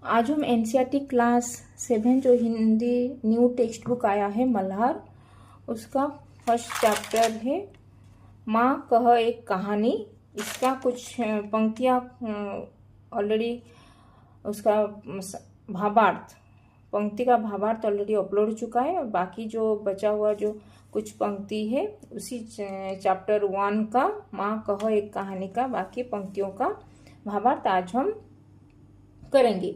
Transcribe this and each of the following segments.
आज हम NCERT class 7 जो हिंदी न्यू टेक्स्ट बुक आया है मल्हार, उसका फर्स्ट चैप्टर है माँ कह एक कहानी। इसका कुछ पंक्तियाँ ऑलरेडी उसका भावार्थ, पंक्ति का भावार्थ ऑलरेडी अपलोड हो चुका है और बाकी जो बचा हुआ जो कुछ पंक्ति है उसी चैप्टर 1 का माँ कह एक कहानी का बाकी पंक्तियों का भावार्थ आज हम करेंगे।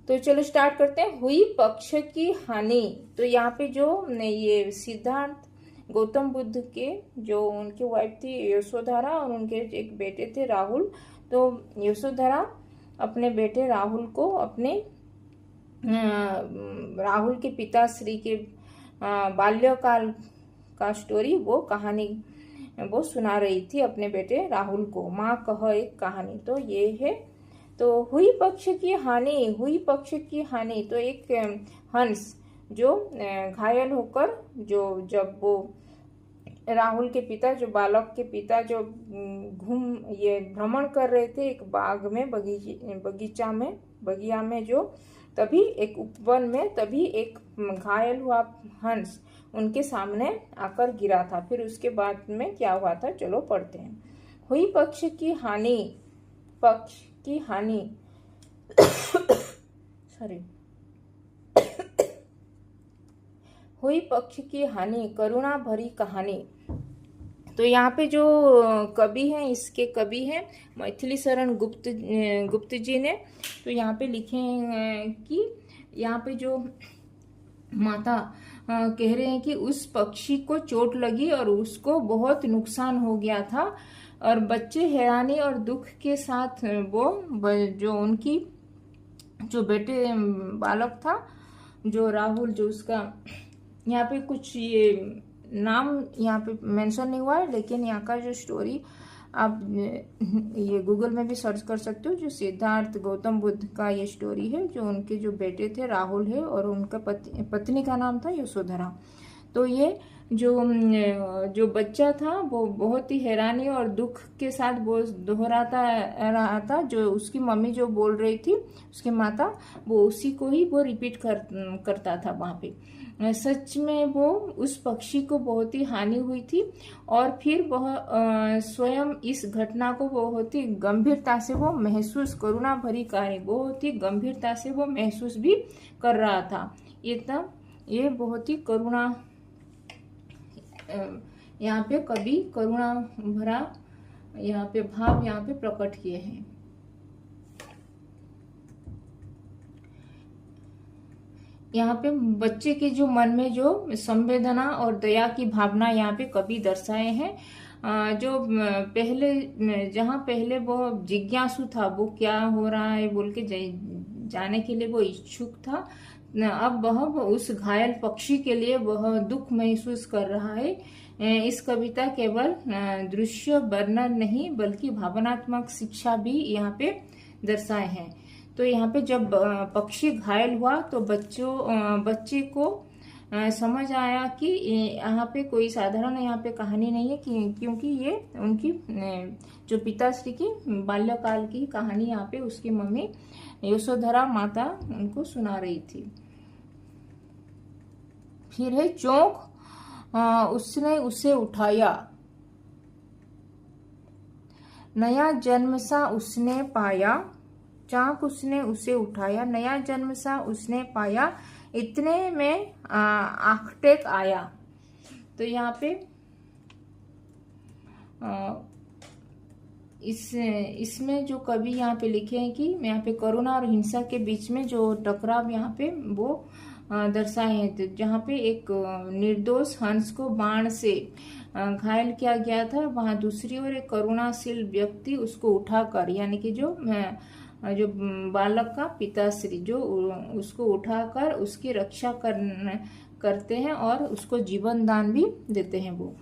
तो चलो स्टार्ट करते हैं। हुई पक्ष की हानि। तो यहाँ पे जो ये सिद्धार्थ गौतम बुद्ध के जो उनकी वाइफ थी यशोधरा और उनके एक बेटे थे राहुल। तो यशोधरा अपने बेटे राहुल को अपने राहुल के पिताश्री के बाल्यकाल का स्टोरी वो कहानी वो सुना रही थी अपने बेटे राहुल को। माँ कह एक कहानी, तो ये है। तो हुई पक्ष की हानि, हुई पक्ष की हानि। तो एक हंस जो घायल होकर जो जब वो राहुल के पिता जो बालक के पिता जो ये भ्रमण कर रहे थे एक बाग में बगिया में जो तभी एक उपवन में तभी एक घायल हुआ हंस उनके सामने आकर गिरा था। फिर उसके बाद में क्या हुआ था चलो पढ़ते हैं। हुई पक्ष की हानि, पक्ष की हानि सॉरी हुई पक्ष की हानि करुणा भरी कहानी। तो यहाँ पे जो कवि हैं इसके कवि हैं मैथिली शरण गुप्त जी ने। तो यहाँ पे लिखे हैं कि यहाँ पे जो माता कह रहे हैं कि उस पक्षी को चोट लगी और उसको बहुत नुकसान हो गया था और बच्चे हैरानी और दुख के साथ वो जो उनकी जो बेटे बालक था जो राहुल जो उसका यहाँ पे कुछ ये नाम यहाँ पे मेंशन नहीं हुआ है, लेकिन यहाँ का जो स्टोरी आप ये गूगल में भी सर्च कर सकते हो। जो सिद्धार्थ गौतम बुद्ध का ये स्टोरी है जो उनके जो बेटे थे राहुल है और उनका पत्नी का नाम था यशोधरा। तो ये जो बच्चा था वो बहुत ही हैरानी और दुख के साथ वो दोहराता रहा था। जो उसकी मम्मी जो बोल रही थी उसकी माता वो उसी को ही वो रिपीट करता था वहाँ पे। सच में वो उस पक्षी को बहुत ही हानि हुई थी और फिर वह स्वयं इस घटना को बहुत ही गंभीरता से वो महसूस, करुणा भरी कहानी बहुत ही गंभीरता से वो महसूस भी कर रहा था। ये बहुत ही करुणा, यहाँ पे कवि करुणा भरा यहाँ पे भाव यहाँ पे प्रकट किए हैं। यहाँ पे बच्चे के जो मन में जो संवेदना और दया की भावना यहाँ पे कवि दर्शाए हैं। जो पहले जहाँ पहले वो जिज्ञासु था वो क्या हो रहा है बोल के जाने के लिए वो इच्छुक था, अब वह उस घायल पक्षी के लिए वह दुख महसूस कर रहा है। इस कविता केवल दृश्य वर्णन नहीं बल्कि भावनात्मक शिक्षा भी यहाँ पे दर्शाए हैं। तो यहाँ पे जब पक्षी घायल हुआ तो बच्चे को समझ आया कि यहाँ पे कोई साधारण यहाँ पे कहानी नहीं है क्योंकि ये उनकी जो पिताश्री की बाल्यकाल की कहानी यहाँ पे उसकी मम्मी यशोधरा माता उनको सुना रही थी। फिर है चौंक उसने उसे उठाया, नया जन्म सा उसने पाया। चाक उसने उसे उठाया, नया जन्म सा उसने पाया, इतने में आखटेक आया। तो यहाँ पे इसमें जो कवि यहाँ पे लिखे हैं कि यहाँ पे करुणा और हिंसा के बीच में जो टकराव यहाँ पे वो दर्शाए हैं। तो जहाँ पे एक निर्दोष हंस को बाण से घायल किया गया था वहां दूसरी ओर एक करुणाशील व्यक्ति उसको उठाकर यानी कि जो बालक का पिताश्री जो उसको उठाकर उसकी रक्षा करते हैं और उसको जीवन दान भी देते हैं वो।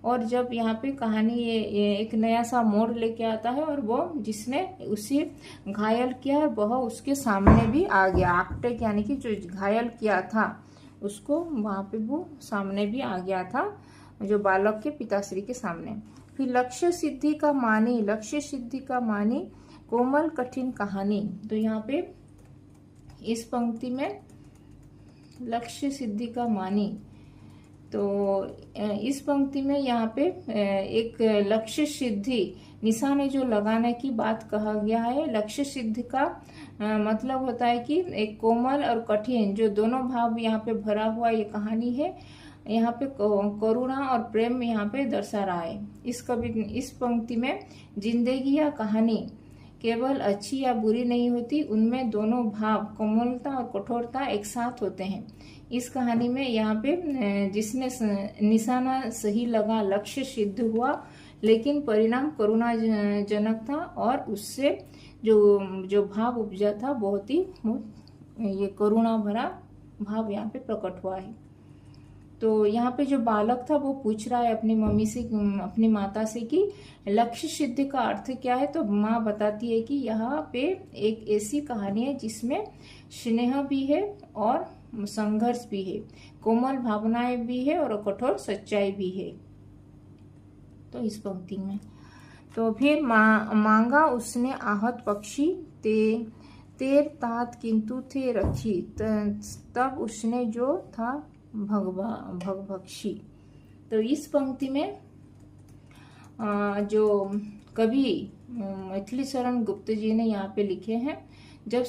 और जब यहाँ पे कहानी ये एक नया सा मोड़ लेके आता है और वो जिसने उसे घायल किया है वह उसके सामने भी आ गया। आक्टेक यानी कि जो घायल किया था उसको वहाँ पे वो सामने भी आ गया था जो बालक के पिताश्री के सामने। फिर लक्ष्य सिद्धि का मानी, लक्ष्य सिद्धि का मानी कोमल कठिन कहानी। तो यहाँ पे इस पंक्ति में लक्ष्य सिद्धि का मानी। तो इस पंक्ति में यहाँ पे एक लक्ष्य सिद्धि निशाने जो लगाने की बात कहा गया है। लक्ष्य सिद्धि का मतलब होता है कि एक कोमल और कठिन जो दोनों भाव यहाँ पे भरा हुआ ये कहानी है। यहाँ पे करुणा और प्रेम यहाँ पे दर्शा रहा है। इस पंक्ति में जिंदगी या कहानी केवल अच्छी या बुरी नहीं होती, उनमें दोनों भाव कोमलता और कठोरता एक साथ होते हैं। इस कहानी में यहाँ पे जिसने निशाना सही लगा लक्ष्य सिद्ध हुआ, लेकिन परिणाम करुणाजनक था और उससे जो भाव उपजा था बहुत ही ये करुणा भरा भाव यहाँ पे प्रकट हुआ है। तो यहाँ पे जो बालक था वो पूछ रहा है अपनी मम्मी से, अपनी माता से कि लक्ष्य सिद्धि का अर्थ क्या है। तो माँ बताती है कि यहाँ पे एक ऐसी कहानी है जिसमें स्नेह भी है और संघर्ष भी है, कोमल भावनाएं भी है और कठोर सच्चाई भी है। तो इस पंक्ति में तो फिर मांगा उसने आहत पक्षी तेर तात किंतु थे रखी, तब उसने जो था भगभक्षी। तो इस पंक्ति में जो कवि मैथिली शरण गुप्त जी ने यहाँ पे लिखे हैं, जब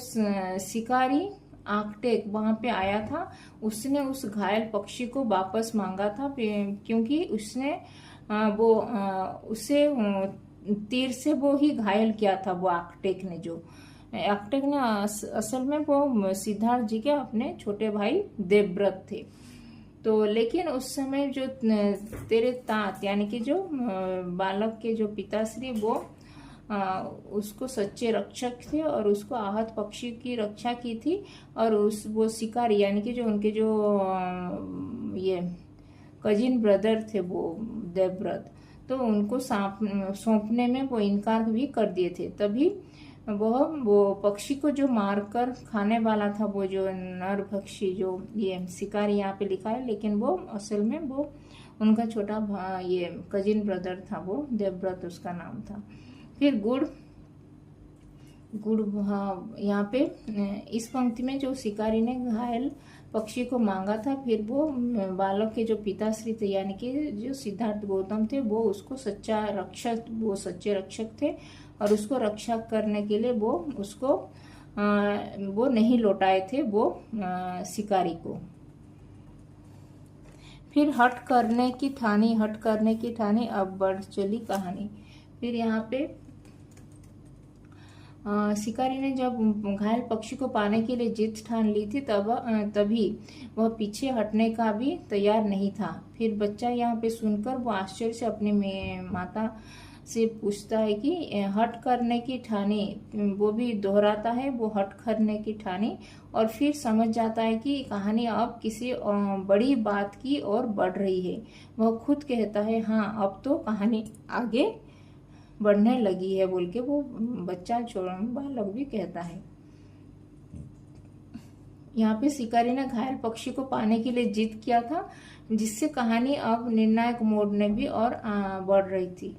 शिकारी आकटेक वहां पे आया था, उसने उस घायल पक्षी को वापस मांगा था, क्योंकि उसने उसे तीर से वो ही घायल किया था। वो आकटेक ने असल में वो सिद्धार्थ जी के अपने छोटे भाई देवव्रत थे। तो लेकिन उस समय जो तेरे तात यानी कि जो बालक के जो पिताश्री वो उसको सच्चे रक्षक थे और उसको आहत पक्षी की रक्षा की थी। और वो शिकारी यानी कि जो उनके जो ये कजिन ब्रदर थे वो देवव्रत, तो उनको सौंपने में वो इनकार भी कर दिए थे। तभी वो पक्षी को जो मारकर खाने वाला था, वो जो नरभक्षी जो ये शिकारी यहाँ पे लिखा है, लेकिन वो असल में वो उनका छोटा ये कजिन ब्रदर था, वो देवव्रत उसका नाम था। फिर गुड़ यहाँ पे इस पंक्ति में जो शिकारी ने घायल पक्षी को मांगा था, फिर वो बालक के जो पिताश्री थे यानी कि जो सिद्धार्थ गौतम थे, वो उसको सच्चे रक्षक थे और उसको रक्षा करने के लिए वो नहीं लौटाए थे वो शिकारी को। फिर हट करने की ठानी अब बढ़ चली कहानी। फिर यहाँ पे शिकारी ने जब घायल पक्षी को पाने के लिए जिद ठान ली थी, तभी वह पीछे हटने का भी तैयार नहीं था। फिर बच्चा यहाँ पे सुनकर वो आश्चर्य से अपनी माता से पूछता है कि हट करने की ठानी, वो भी दोहराता है वो हट करने की ठानी, और फिर समझ जाता है कि कहानी अब किसी बड़ी बात की ओर बढ़ रही है। वह खुद कहता है हाँ अब तो कहानी आगे बढ़ने लगी है बोल के वो बच्चा बालक भी कहता है। यहाँ पे शिकारी ने घायल पक्षी को पाने के लिए जिद किया था, जिससे कहानी अब निर्णायक मोड़ में भी और बढ़ रही थी,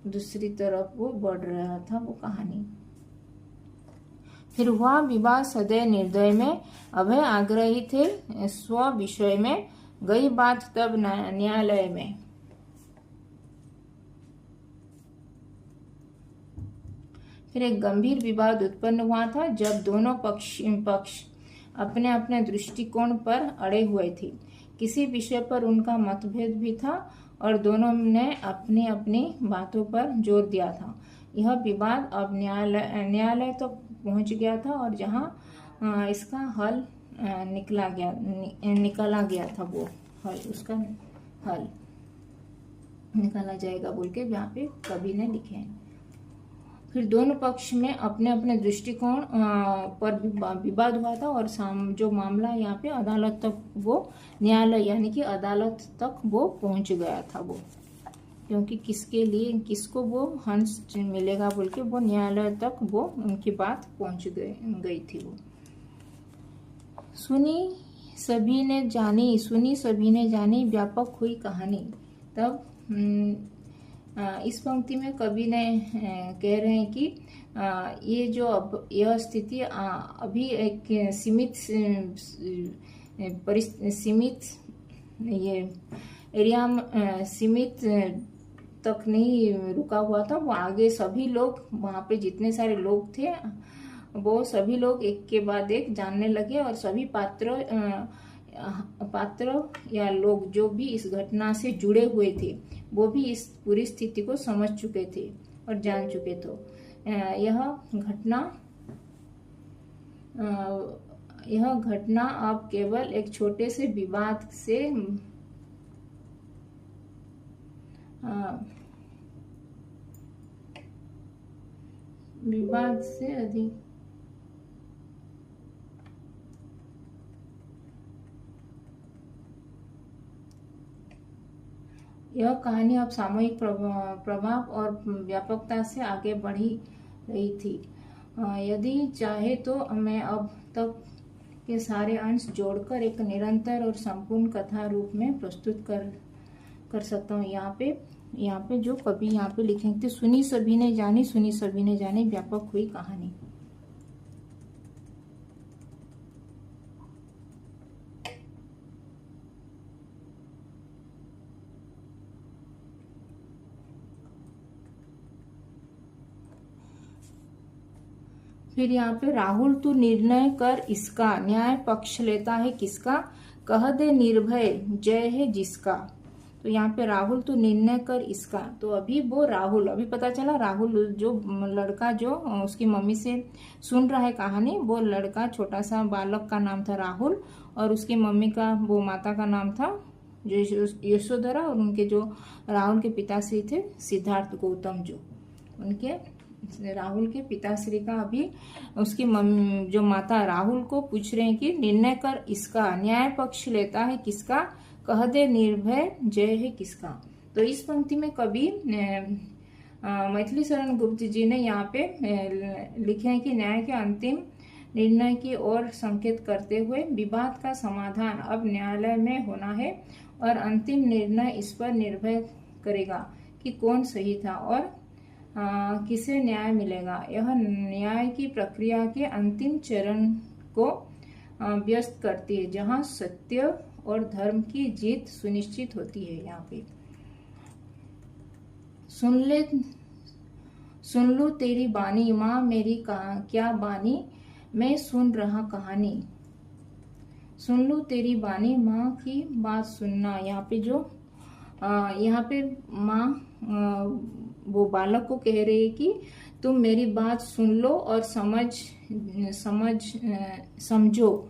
दूसरी तरफ वो बढ़ रहा था वो कहानी। फिर हुआ विवाद सदैव निर्दय में, अभय आग्रही थे स्व विषय में, गई बात तब न्यायालय में। फिर एक गंभीर विवाद उत्पन्न हुआ था जब दोनों पक्ष अपने अपने दृष्टिकोण पर अड़े हुए थे। किसी विषय पर उनका मतभेद भी था और दोनों ने अपनी अपनी बातों पर जोर दिया था। यह विवाद अब न्यायालय तक तो पहुंच गया था और जहां इसका हल निकाला गया था, वो उसका हल निकाला जाएगा बोल के यहाँ पे कवि ने लिखे हैं। फिर दोनों पक्ष में अपने अपने दृष्टिकोण पर विवाद हुआ था और जो मामला यहाँ पे अदालत तक वो न्यायालय यानी कि अदालत तक वो पहुंच गया था वो, क्योंकि किसको वो हंस मिलेगा बोल के वो न्यायालय तक वो उनकी बात पहुंच गई थी वो। सुनी सभी ने जानी व्यापक हुई कहानी। तब इस पंक्ति में कवि ने कह रहे हैं कि ये जो अब यह स्थिति अभी एक सीमित ये एरिया सीमित तक नहीं रुका हुआ था। वो आगे सभी लोग, वहाँ पे जितने सारे लोग थे वो सभी लोग एक के बाद एक जानने लगे और सभी पात्र या लोग जो भी इस घटना से जुड़े हुए थे वो भी इस पूरी स्थिति को समझ चुके थे और जान चुके थे। यह घटना अब केवल एक छोटे से विवाद से अधिक यह कहानी अब सामूहिक प्रभाव और व्यापकता से आगे बढ़ी रही थी। यदि चाहे तो मैं अब तक के सारे अंश जोड़कर एक निरंतर और संपूर्ण कथा रूप में प्रस्तुत कर सकता हूँ। यहाँ पे जो कवि यहाँ पे लिखेंगे, सुनी सभी ने जानी व्यापक हुई कहानी। फिर यहाँ पे राहुल तू निर्णय कर इसका, न्याय पक्ष लेता है किसका, कह दे निर्भय जय है जिसका। तो यहाँ पे राहुल तू निर्णय कर इसका, तो अभी वो राहुल, अभी पता चला राहुल जो लड़का जो उसकी मम्मी से सुन रहा है कहानी, वो लड़का छोटा सा बालक का नाम था राहुल और उसकी मम्मी का, वो माता का नाम था जो यशोधरा, और उनके जो राहुल के पिताश्री थे सिद्धार्थ गौतम, जो उनके राहुल के पिताश्री का अभी उसकी जो माता राहुल को पूछ रहे हैं कि निर्णय कर इसका, न्याय पक्ष लेता है किसका, कह दे निर्भय जय है किसका। तो इस पंक्ति में कवि मैथिली शरण गुप्त जी ने यहाँ पे लिखे हैं कि न्याय के अंतिम निर्णय की ओर संकेत करते हुए विवाद का समाधान अब न्यायालय में होना है और अंतिम निर्णय इस पर निर्भर करेगा कि कौन सही था और किसे न्याय मिलेगा। यह न्याय की प्रक्रिया के अंतिम चरण को व्यस्त करती है जहां सत्य और धर्म की जीत सुनिश्चित होती है। यहाँ पे सुन लो तेरी बानी माँ मेरी क्या बानी, मैं सुन रहा कहानी। सुन लो तेरी बानी, माँ की बात सुनना। यहाँ पे जो यहाँ पे माँ वो बालक को कह रही है कि तुम मेरी बात सुन लो और समझो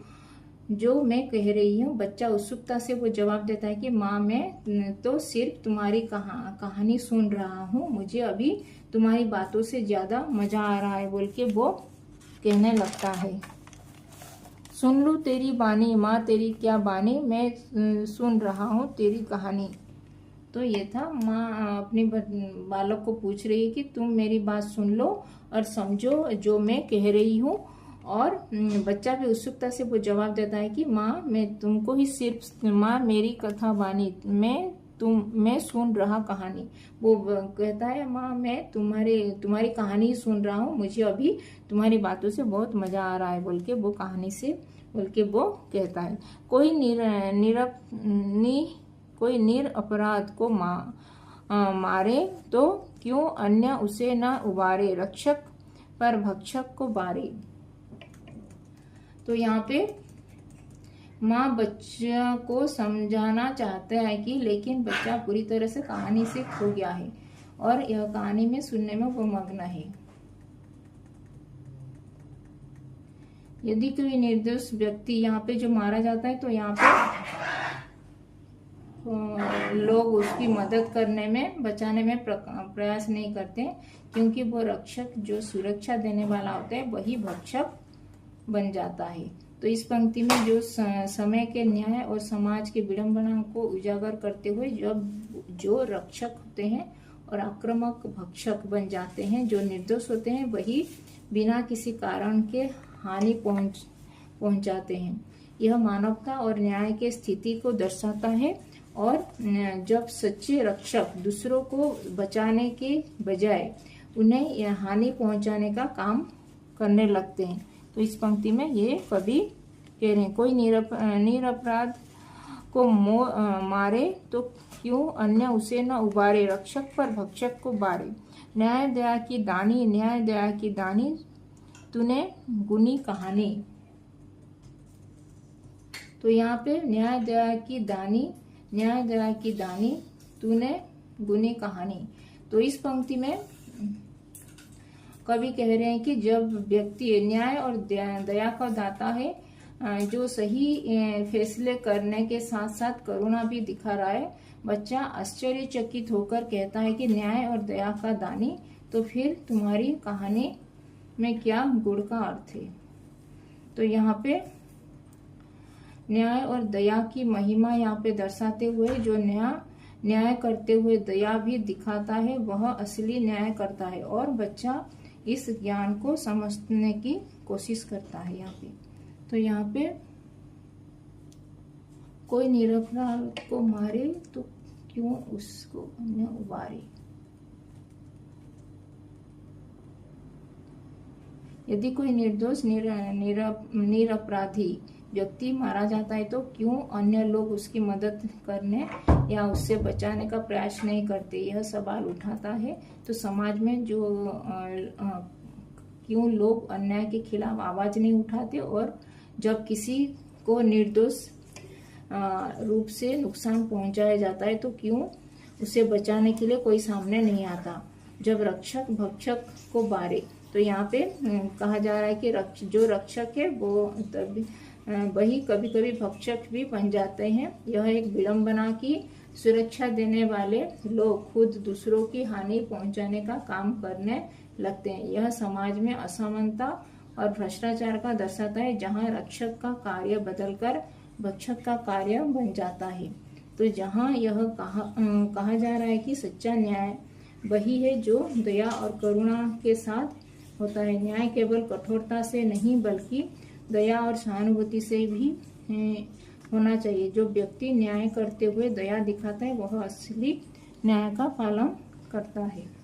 जो मैं कह रही हूँ। बच्चा उत्सुकता से वो जवाब देता है कि माँ मैं तो सिर्फ तुम्हारी कहानी सुन रहा हूँ, मुझे अभी तुम्हारी बातों से ज्यादा मजा आ रहा है बोल के वो कहने लगता है। सुन लो तेरी बानी माँ तेरी क्या बानी, मैं सुन रहा हूँ तेरी कहानी। तो ये था माँ अपने बालक को पूछ रही है कि तुम मेरी बात सुन लो और समझो जो मैं कह रही हूँ, और बच्चा भी उत्सुकता से वो जवाब देता है कि माँ मैं तुमको ही सिर्फ, माँ मेरी कथा बानी, मैं सुन रहा कहानी। वो कहता है माँ मैं तुम्हारी कहानी ही सुन रहा हूँ, मुझे अभी तुम्हारी बातों से बहुत मजा आ रहा है बोल के वो कहानी से बोल के वो कहता है। कोई निरपराध को मारे तो क्यों अन्य उसे न उबारे, रक्षक पर भक्षक को बारे। तो यहाँ पे माँ बच्चा को समझाना चाहता है कि लेकिन बच्चा पूरी तरह से कहानी से खो गया है और यह कहानी में सुनने में वो मग्न है। यदि कोई निर्दोष व्यक्ति यहाँ पे जो मारा जाता है तो यहाँ पे लोग उसकी मदद करने में, बचाने में प्रयास नहीं करते, क्योंकि वो रक्षक जो सुरक्षा देने वाला होता है वही भक्षक बन जाता है। तो इस पंक्ति में जो समय के न्याय और समाज के विडंबना को उजागर करते हुए जो रक्षक होते हैं और आक्रामक भक्षक बन जाते हैं, जो निर्दोष होते हैं वही बिना किसी कारण के हानि पहुंचाते हैं। यह मानवता और न्याय के स्थिति को दर्शाता है और जब सच्चे रक्षक दूसरों को बचाने के बजाय उन्हें हानि पहुंचाने का काम करने लगते हैं। तो इस पंक्ति में ये कवि कह रहे हैं, कोई निरपराध को मारे तो क्यों अन्य उसे न उबारे, रक्षक पर भक्षक को बारे। न्याय दया की दानी, न्याय दया की दानी, तूने गुनी कहानी। तो यहाँ पे न्याय दया की दानी, न्याय दया की दानी, तूने गुनी कहानी। तो इस पंक्ति में कवि कह रहे हैं कि जब व्यक्ति न्याय और दया का दाता है, जो सही फैसले करने के साथ साथ करुणा भी दिखा रहा है, बच्चा आश्चर्यचकित होकर कहता है कि न्याय और दया का दानी, तो फिर तुम्हारी कहानी में क्या गुण का अर्थ है। तो यहाँ पे न्याय और दया की महिमा यहाँ पे दर्शाते हुए जो न्याय करते हुए दया भी दिखाता है, वह असली न्याय करता है और बच्चा इस ज्ञान को समझने की कोशिश करता है यहाँ पे। तो यहाँ पे कोई निरपराध को मारे तो क्यों उसको अन्य उबारे। यदि कोई निर्दोष निरपराधी व्यक्ति मारा जाता है तो क्यों अन्य लोग उसकी मदद करने या उससे बचाने का प्रयास नहीं करते, यह सवाल उठाता है। तो समाज में जो क्यों लोग अन्याय के खिलाफ आवाज नहीं उठाते, और जब किसी को निर्दोष रूप से नुकसान पहुंचाया जाता है तो क्यों उसे बचाने के लिए कोई सामने नहीं आता। जब रक्षक भक्षक को बारे, तो यहाँ पे कहा जा रहा है कि जो रक्षक है वो तभी वही कभी कभी भक्षक भी बन जाते हैं। यह एक विडंबना की सुरक्षा देने वाले लोग खुद दूसरों की हानि पहुंचाने का काम करने लगते हैं। यह समाज में असमानता और भ्रष्टाचार का दर्शाता है, जहां रक्षक का कार्य बदलकर भक्षक का कार्य बन जाता है। तो जहां यह कहा जा रहा है कि सच्चा न्याय वही है जो दया और करुणा के साथ होता है। न्याय केवल कठोरता से नहीं बल्कि दया और सहानुभूति से भी होना चाहिए। जो व्यक्ति न्याय करते हुए दया दिखाता है वह असली न्याय का पालन करता है।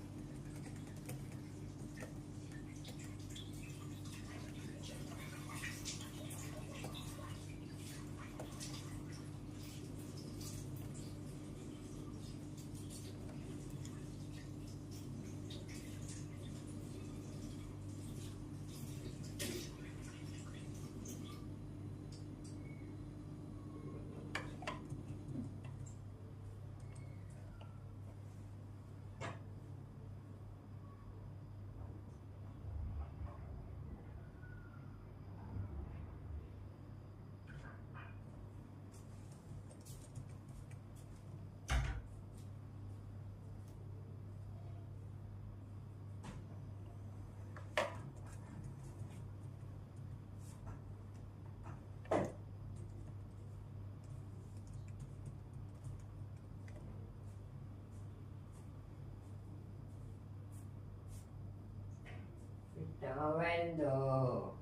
Vendo.